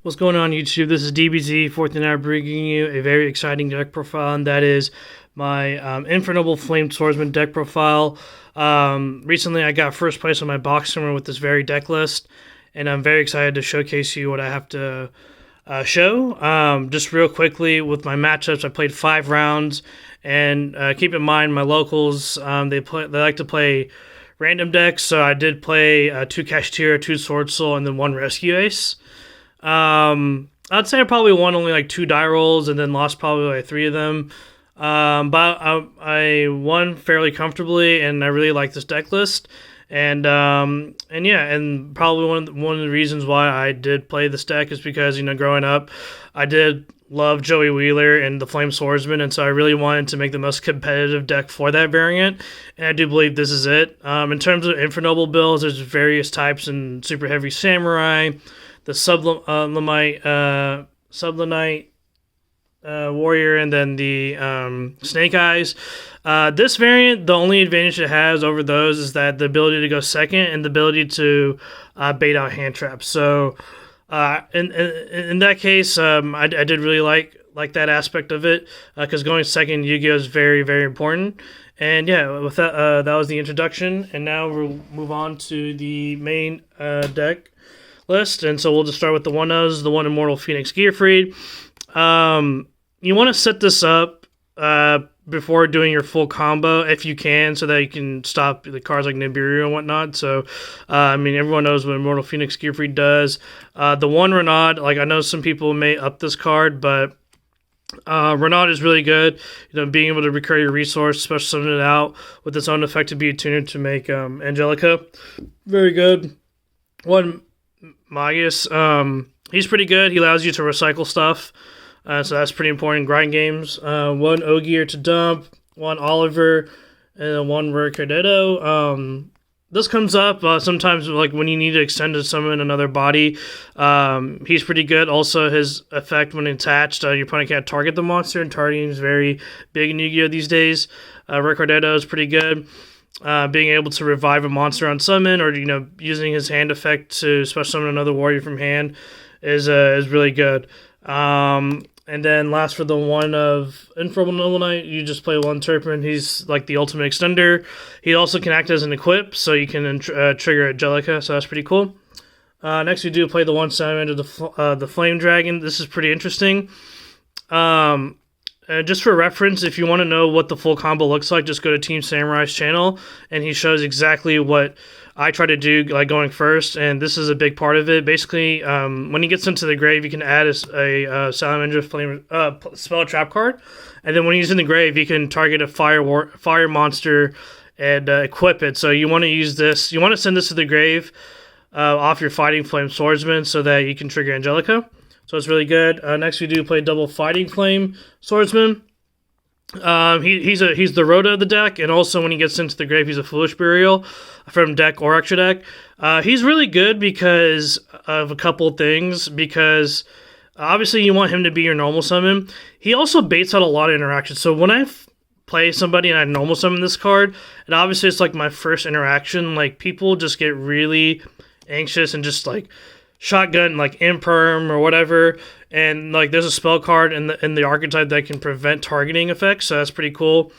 What's going on YouTube? This is DBZ, now bringing you a very exciting deck profile, and that is my Infernoble Flame Swordsman deck profile. Recently I got first place on my box summer with this very deck list, and I'm very excited to showcase you what I have to show. Just real quickly with my matchups, I played 5 rounds, and keep in mind my locals, they like to play random decks, so I did play 2 Kashtira, 2 Swordsoul, and then 1 Rescue Ace. I'd say I probably won only like 2 die rolls and then lost probably like 3 of them. But I won fairly comfortably, and I really like this deck list. And yeah, and probably one of the reasons why I did play this deck is because, you know, growing up, I did love Joey Wheeler and the Flame Swordsman, and so I really wanted to make the most competitive deck for that variant, and I do believe this is it. In terms of Infernoble builds, there's various types in Super Heavy Samurai, the Sublimite Warrior, and then the Snake Eyes. This variant, the only advantage it has over those is that the ability to go second and the ability to bait out hand traps. So in that case, I did really like that aspect of it, because going second Yu-Gi-Oh is very, very important. And yeah, with that, that was the introduction, and now we'll move on to the main deck list. And so we'll just start with the 1-0s, the 1 Immortal Phoenix Gearfried. You want to set this up before doing your full combo if you can, so that you can stop the cards like Nibiru and whatnot. So I mean, everyone knows what Immortal Phoenix Gearfried does. The 1 Renaud, like, I know some people may up this card, but Renaud is really good. You know, being able to recur your resource, special summon it out with its own effect to be a tuner to make Angelica. Very good. 1 Maugis, he's pretty good. He allows you to recycle stuff, so that's pretty important in grind games. 1 Ogier to dump, 1 Oliver, and 1 Ricciardetto. This comes up sometimes, like when you need to extend to summon another body. He's pretty good. Also, his effect when attached, your opponent can't target the monster, and targeting is very big in Yu-Gi-Oh these days. Ricciardetto is pretty good. Being able to revive a monster on summon, or, you know, using his hand effect to special summon another warrior from hand is really good. And then last, for the 1 of Infernoble Knight, you just play 1 Turpin. He's like the ultimate extender. He also can act as an equip, so you can trigger Angelica, so that's pretty cool. Next, we do play the 1 Salamandra, the Flame Dragon. This is pretty interesting. Just for reference, if you want to know what the full combo looks like, just go to Team Samurai's channel, and he shows exactly what I try to do, like going first, and this is a big part of it. Basically, when he gets into the grave, you can add a Salamandra Flame spell trap card, and then when he's in the grave, you can target a fire monster and equip it. So you want to use this. You want to send this to the grave off your Fighting Flame Swordsman so that you can trigger Angelica. So it's really good. Next, we do play double Fighting Flame Swordsman. He's the Rhoda of the deck, and also when he gets into the grave, he's a Foolish Burial from deck or extra deck. He's really good because of a couple things. Because obviously you want him to be your normal summon. He also baits out a lot of interactions. So when I play somebody and I normal summon this card, and obviously it's like my first interaction, like people just get really anxious and just like shotgun like Imperm or whatever, and like there's a spell card in the archetype that can prevent targeting effects, so that's pretty cool.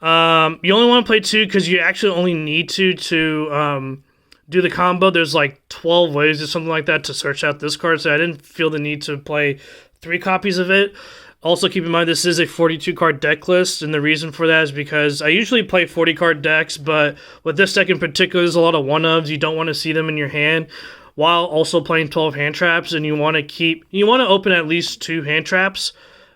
You only want to play 2 because you actually only need to do the combo. There's like 12 ways or something like that to search out this card, so I didn't feel the need to play 3 copies of it. Also, keep in mind this is a 42 card deck list, and the reason for that is because I usually play 40 card decks, but with this deck in particular, there's a lot of 1-ofs. You don't want to see them in your hand while also playing 12 hand traps, and you want to open at least 2 hand traps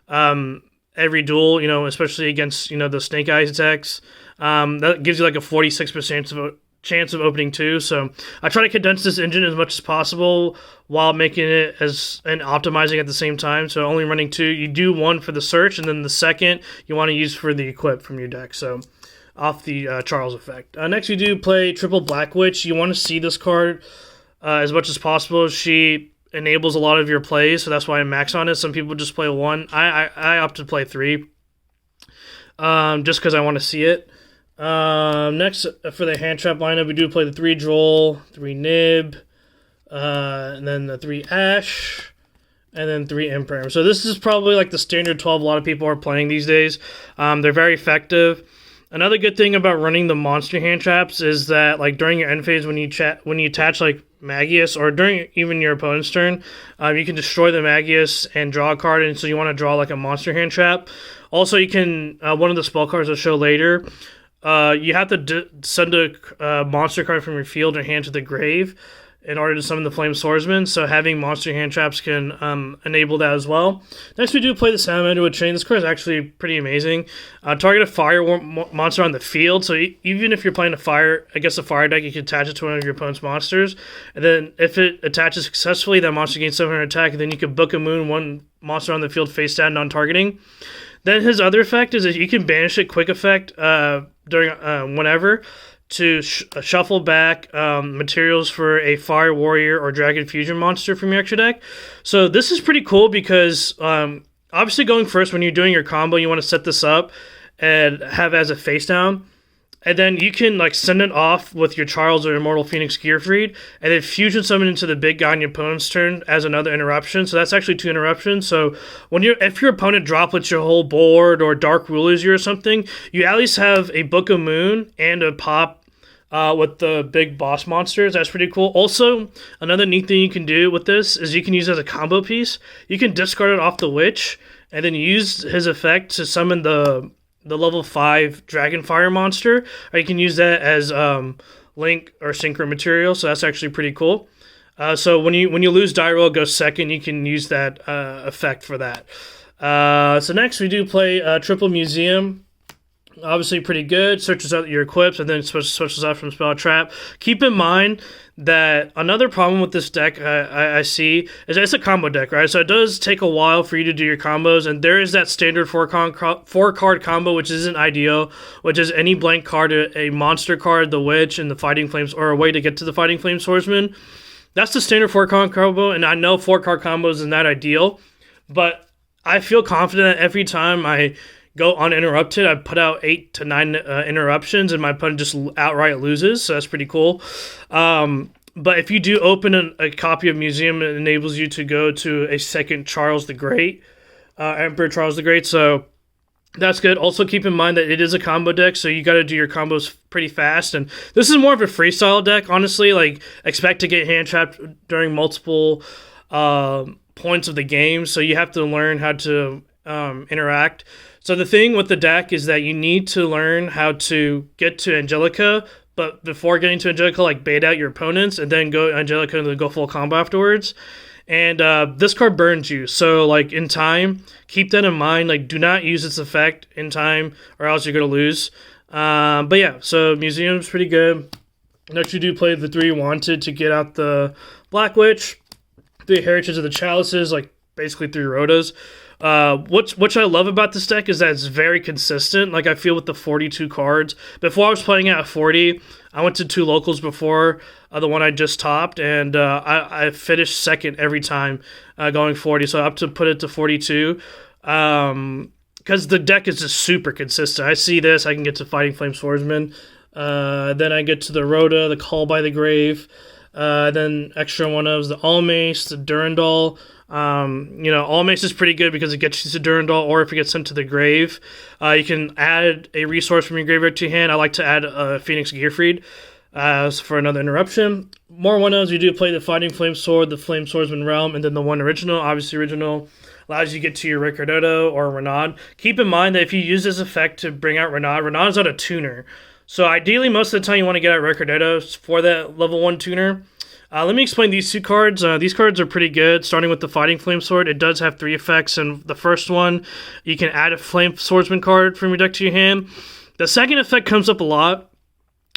every duel, you know, especially against, you know, the Snake Eyes decks. That gives you like a 46% chance of opening 2. So I try to condense this engine as much as possible while making it and optimizing at the same time. So only running 2. You do 1 for the search, and then the second you want to use for the equip from your deck. So off the Charles effect. Next, we do play triple Black Witch. You want to see this card as much as possible. She enables a lot of your plays, so that's why I max on it. Some people just play 1. I opt to play 3, just because I want to see it. Next, for the hand trap lineup, we do play the 3 Droll, 3 Nib, and then the 3 Ash, and then 3 Imperm. So this is probably like the standard 12 a lot of people are playing these days. They're very effective. Another good thing about running the monster hand traps is that like during your end phase when you attach like Maugis, or during even your opponent's turn, you can destroy the Maugis and draw a card, and so you want to draw like a monster hand trap. Also, you can one of the spell cards I'll show later. You have to send a monster card from your field or hand to the grave in order to summon the Flame Swordsman, so having monster hand traps can enable that as well. Next, we do play the Salamandra with Chain. This card is actually pretty amazing. Target a fire monster on the field, so even if you're playing a fire deck, you can attach it to one of your opponent's monsters, and then if it attaches successfully, that monster gains 700 attack, and then you can book a moon one monster on the field face down, non-targeting. Then his other effect is that you can banish it quick effect during whenever, to shuffle back materials for a Fire Warrior or Dragon Fusion monster from your extra deck. So this is pretty cool because obviously going first when you're doing your combo, you want to set this up and have it as a face down. And then you can like send it off with your Charles or Immortal Phoenix Gearfried, and then fusion summon into the big guy on your opponent's turn as another interruption. So that's actually 2 interruptions. So if your opponent droplets your whole board or Dark Rulers you or something, you at least have a Book of Moon and a pop with the big boss monsters. That's pretty cool. Also, another neat thing you can do with this is you can use it as a combo piece. You can discard it off the Witch and then use his effect to summon the level 5 Dragonfire monster, or you can use that as link or synchro material, so that's actually pretty cool. So when you lose die roll, go second, you can use that effect for that. So next we do play Triple Museum. Obviously pretty good. Searches out your equips and then switches out from Spell Trap. Keep in mind that another problem with this deck I see is that it's a combo deck, right? So it does take a while for you to do your combos, and there is that standard 4-card combo, which isn't ideal, which is any blank card, a monster card, the Witch, and the Fighting Flames, or a way to get to the Fighting Flame Swordsman. That's the standard 4-card combo, and I know 4-card combos is not ideal, but I feel confident that every time I go uninterrupted, I put out 8 to 9 interruptions, and my opponent just outright loses, so that's pretty cool. But if you do open a copy of Museum, it enables you to go to a second Charles the Great, Emperor Charles the Great, so that's good. Also keep in mind that it is a combo deck, so you got to do your combos pretty fast, and this is more of a freestyle deck, honestly. Like, expect to get hand trapped during multiple points of the game, so you have to learn how to interact. So the thing with the deck is that you need to learn how to get to Angelica, but before getting to Angelica, like, bait out your opponents and then go Angelica and then go full combo afterwards. And this card burns you, so like in time, keep that in mind. Like, do not use its effect in time, or else you're gonna lose. But yeah, so Museum's pretty good. Next, you do play the 3 Wanted to get out the Black Witch, 3 Heritage of the Chalices, like basically 3 Rotas. Which I love about this deck is that it's very consistent. Like, I feel with the 42 cards. Before I was playing at 40, I went to 2 locals before the one I just topped, and I finished second every time going 40. So I have to put it to 42 because the deck is just super consistent. I see this, I can get to Fighting Flame Swordsman. Then I get to the Rhoda, the Call by the Grave. Then extra one of the Almace, the Durendal. Almace is pretty good because it gets you to Durendal, or if it gets sent to the grave, you can add a resource from your graveyard to your hand. I like to add a Phoenix Gearfried for another interruption. More one-ofs, you do play the Fighting Flame Sword, the Flame Swordsman Realm, and then the one original. Obviously, original allows you to get to your Ricciardetto or Renaud. Keep in mind that if you use this effect to bring out Renaud is not a tuner. So ideally, most of the time you want to get out Ricciardetto for that level 1 tuner. Let me explain these 2 cards. These cards are pretty good, starting with the Fighting Flame Sword. It does have 3 effects, and the first one, you can add a Flame Swordsman card from your deck to your hand. The second effect comes up a lot,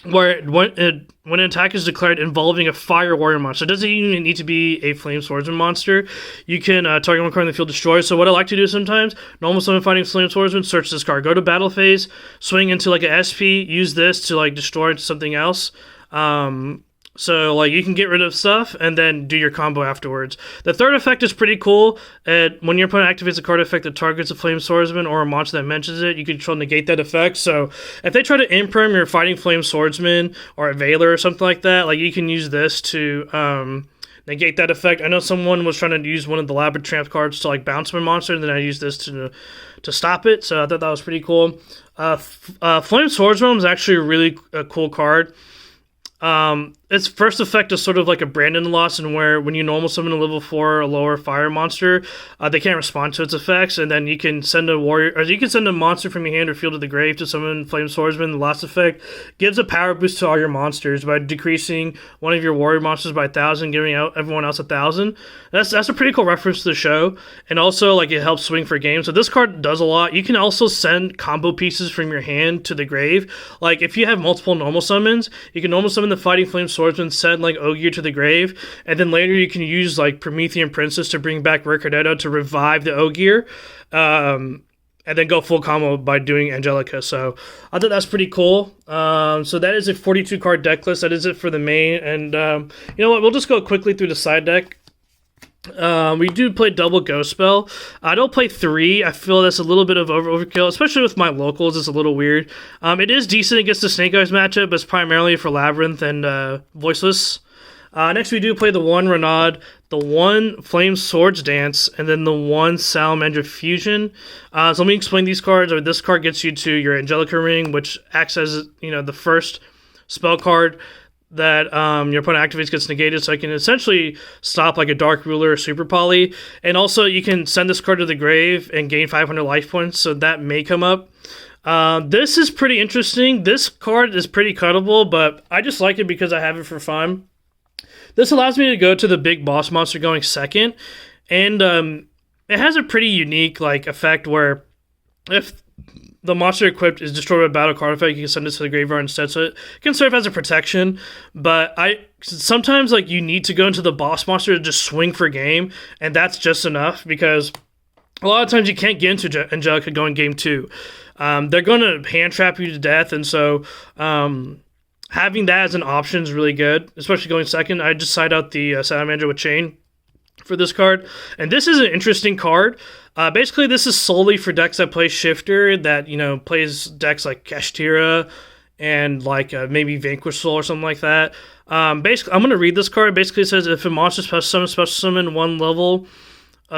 where when an attack is declared involving a Fire Warrior monster. It doesn't even need to be a Flame Swordsman monster. You can target one card in the field, destroy. So what I like to do sometimes, normal summon Fighting Flame Swordsman, search this card, go to battle phase, swing into like a SP, use this to like destroy into something else. So, like, you can get rid of stuff and then do your combo afterwards. The third effect is pretty cool. When your opponent activates a card effect that targets a Flame Swordsman or a monster that mentions it, you can control negate that effect. So, if they try to imperm your Fighting Flame Swordsman or a Veiler or something like that, like, you can use this to negate that effect. I know someone was trying to use one of the Labyrinth Tramp cards to like bounce my monster, and then I used this to stop it. So I thought that was pretty cool. Flame Swordsrealm is actually a really cool card. Its first effect is sort of like a Brandon loss, and where when you normal summon a level 4 or lower fire monster, they can't respond to its effects, and then you can send a warrior, or you can send a monster from your hand or field to the grave to summon Flame Swordsman. The last effect gives a power boost to all your monsters by decreasing one of your warrior monsters by 1,000, giving out everyone else 1,000. That's a pretty cool reference to the show, and also like it helps swing for games. So this card does a lot. You can also send combo pieces from your hand to the grave. Like if you have multiple normal summons, you can normal summon the Fighting Flame Swordsman, send like Ogier to the grave, and then later you can use like Promethean Princess to bring back Ricciardetto to revive the Ogier, and then go full combo by doing Angelica. So I thought that's pretty cool. So that is a 42 card deck list. That is it for the main, and you know what? We'll just go quickly through the side deck. We do play double Ghost Spell. I don't play 3. I feel that's a little bit of overkill, especially with my locals. It's a little weird. It is decent against the Snake Eyes matchup, but it's primarily for Labyrinth and Voiceless. Next, we do play the 1 Renaud, the 1 Flame Swords Dance, and then the 1 Salamandra Fusion. So let me explain these cards. This card gets you to your Angelica Ring, which acts as the first spell card that your opponent activates gets negated, so I can essentially stop like a Dark Ruler or Super Poly. And also you can send this card to the grave and gain 500 life points, so that may come up. This is pretty interesting. This card is pretty cuttable, but I just like it because I have it for fun. This allows me to go to the big boss monster going second, and it has a pretty unique like effect where if the monster equipped is destroyed by a battle card effect, you can send it to the graveyard instead, so it can serve as a protection. But sometimes like you need to go into the boss monster to just swing for game, and that's just enough because a lot of times you can't get into Angelica going game 2. They're going to hand trap you to death, and so having that as an option is really good, especially going second. I just side out the Salamandra with Chain for this card, and this is an interesting card. Basically, this is solely for decks that play Shifter, that plays decks like Kashtira and like maybe Vanquish Soul or something like that. Basically, I'm going to read this card. Basically, it says if a monster special summon 1 level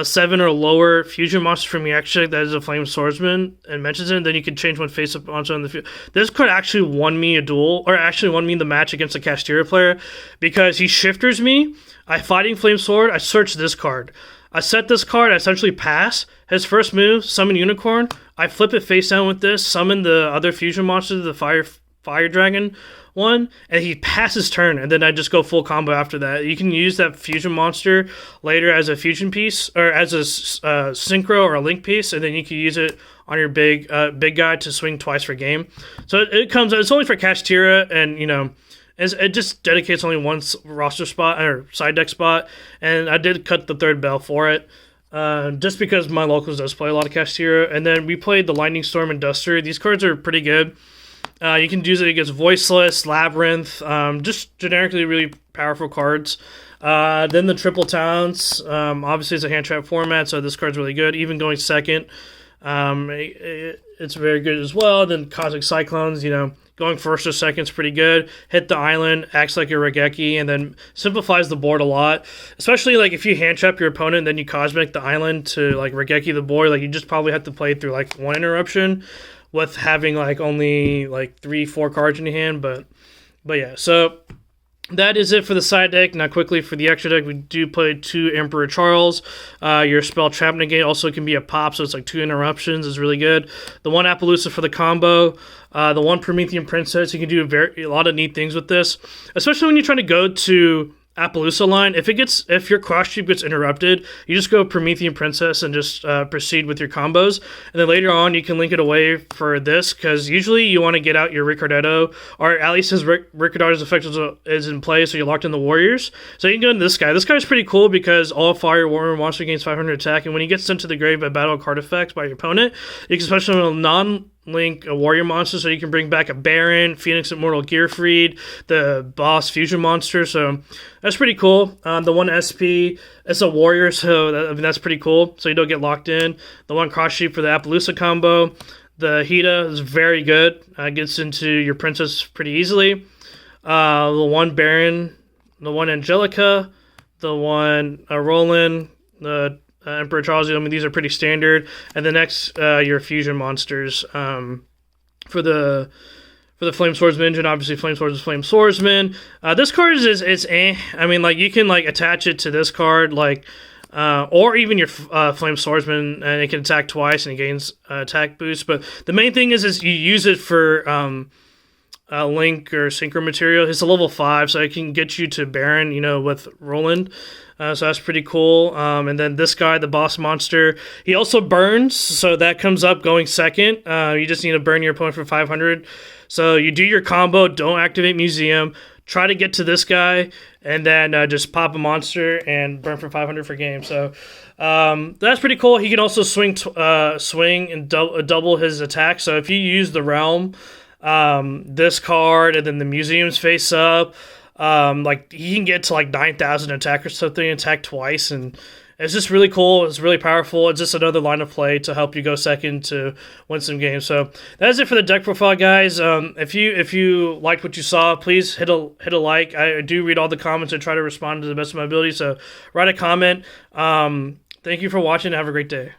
7 or lower fusion monster from your action deck that is a Flame Swordsman and mentions it, then you can change one face-up monster on the field. This card actually won me a duel, or actually won me the match against a Kashtira player, because he shifters me. I Fighting Flame Sword, I search this card. I set this card, I essentially pass. His first move, summon Unicorn. I flip it face down with this, summon the other fusion monster, the Fire Dragon one, and he passes turn, and then I just go full combo after that. You can use that fusion monster later as a fusion piece, or as a synchro or a link piece, and then you can use it on your big guy to swing twice for game. So it's only for Kashtira, and it just dedicates only one roster spot or side deck spot, and I did cut the 3rd bell for it, just because my locals does play a lot of Kashtira. And then we played the Lightning Storm and Duster. These cards are pretty good. You can use it against Voiceless, Labyrinth, just generically really powerful cards. Then the Triple Talents, obviously it's a hand trap format, so this card's really good. Even going second, it's very good as well. Then Cosmic Cyclones, going first or second is pretty good. Hit the island, acts like a Regeki, and then simplifies the board a lot. Especially like if you hand trap your opponent and then you Cosmic the island to like Regeki the board, like you just probably have to play through like 1 interruption with having like only like 3-4 cards in your hand. But yeah, so that is it for the side deck. Now quickly for the extra deck, we do play 2 Emperor Charles. Your spell Trap Negate also can be a pop, so it's like 2 interruptions. Is really good. The 1 Appaloosa for the combo. The 1 Promethean Princess. You can do a lot of neat things with this, especially when you're trying to go to Appaloosa line. If your cross streak gets interrupted, you just go Promethean Princess and just proceed with your combos, and then later on you can link it away for this, because usually you want to get out your Ricciardetto, or at least his Ricciardetto's effect is in play, so you're locked in the Warriors. So you can go into this guy. This guy's pretty cool because all fire warrior monster gains 500 attack, and when he gets sent to the grave by battle card effects by your opponent, you can special link a warrior monster, so you can bring back a Baron, Phoenix Immortal, Gearfried, the boss fusion monster. So that's pretty cool. The 1 SP, it's a warrior, so that's pretty cool. So you don't get locked in. The 1 cross sheep for the Appaloosa combo. The Hida is very good. Gets into your princess pretty easily. The 1 Baron, the 1 Angelica, the one Roland, the Emperor Charles. I mean, these are pretty standard. And the next, your fusion monsters for the Flame Swordsman engine. Obviously, Flame Swords is Flame Swordsman. This card is eh. I mean, like, you can like attach it to this card, like, or even your Flame Swordsman, and it can attack twice and it gains attack boost. But the main thing is you use it for Link or Synchro material. It's a level 5, so it can get you to Baron, you know, with Roland. So that's pretty cool. And then this guy, the boss monster, he also burns, so that comes up going second. You just need to burn your opponent for 500. So you do your combo, don't activate Museum, try to get to this guy, and then just pop a monster and burn for 500 for game. So that's pretty cool. He can also swing and double his attack. So if you use the Realm, this card, and then the Museum's face up, like, he can get to like 9,000 attack or something, attack twice, and it's just really cool. It's really powerful. It's just another line of play to help you go second to win some games. So that's it for the deck profile, guys. If you liked what you saw, please hit a like. I do read all the comments and try to respond to the best of my ability. So write a comment. Thank you for watching. Have a great day.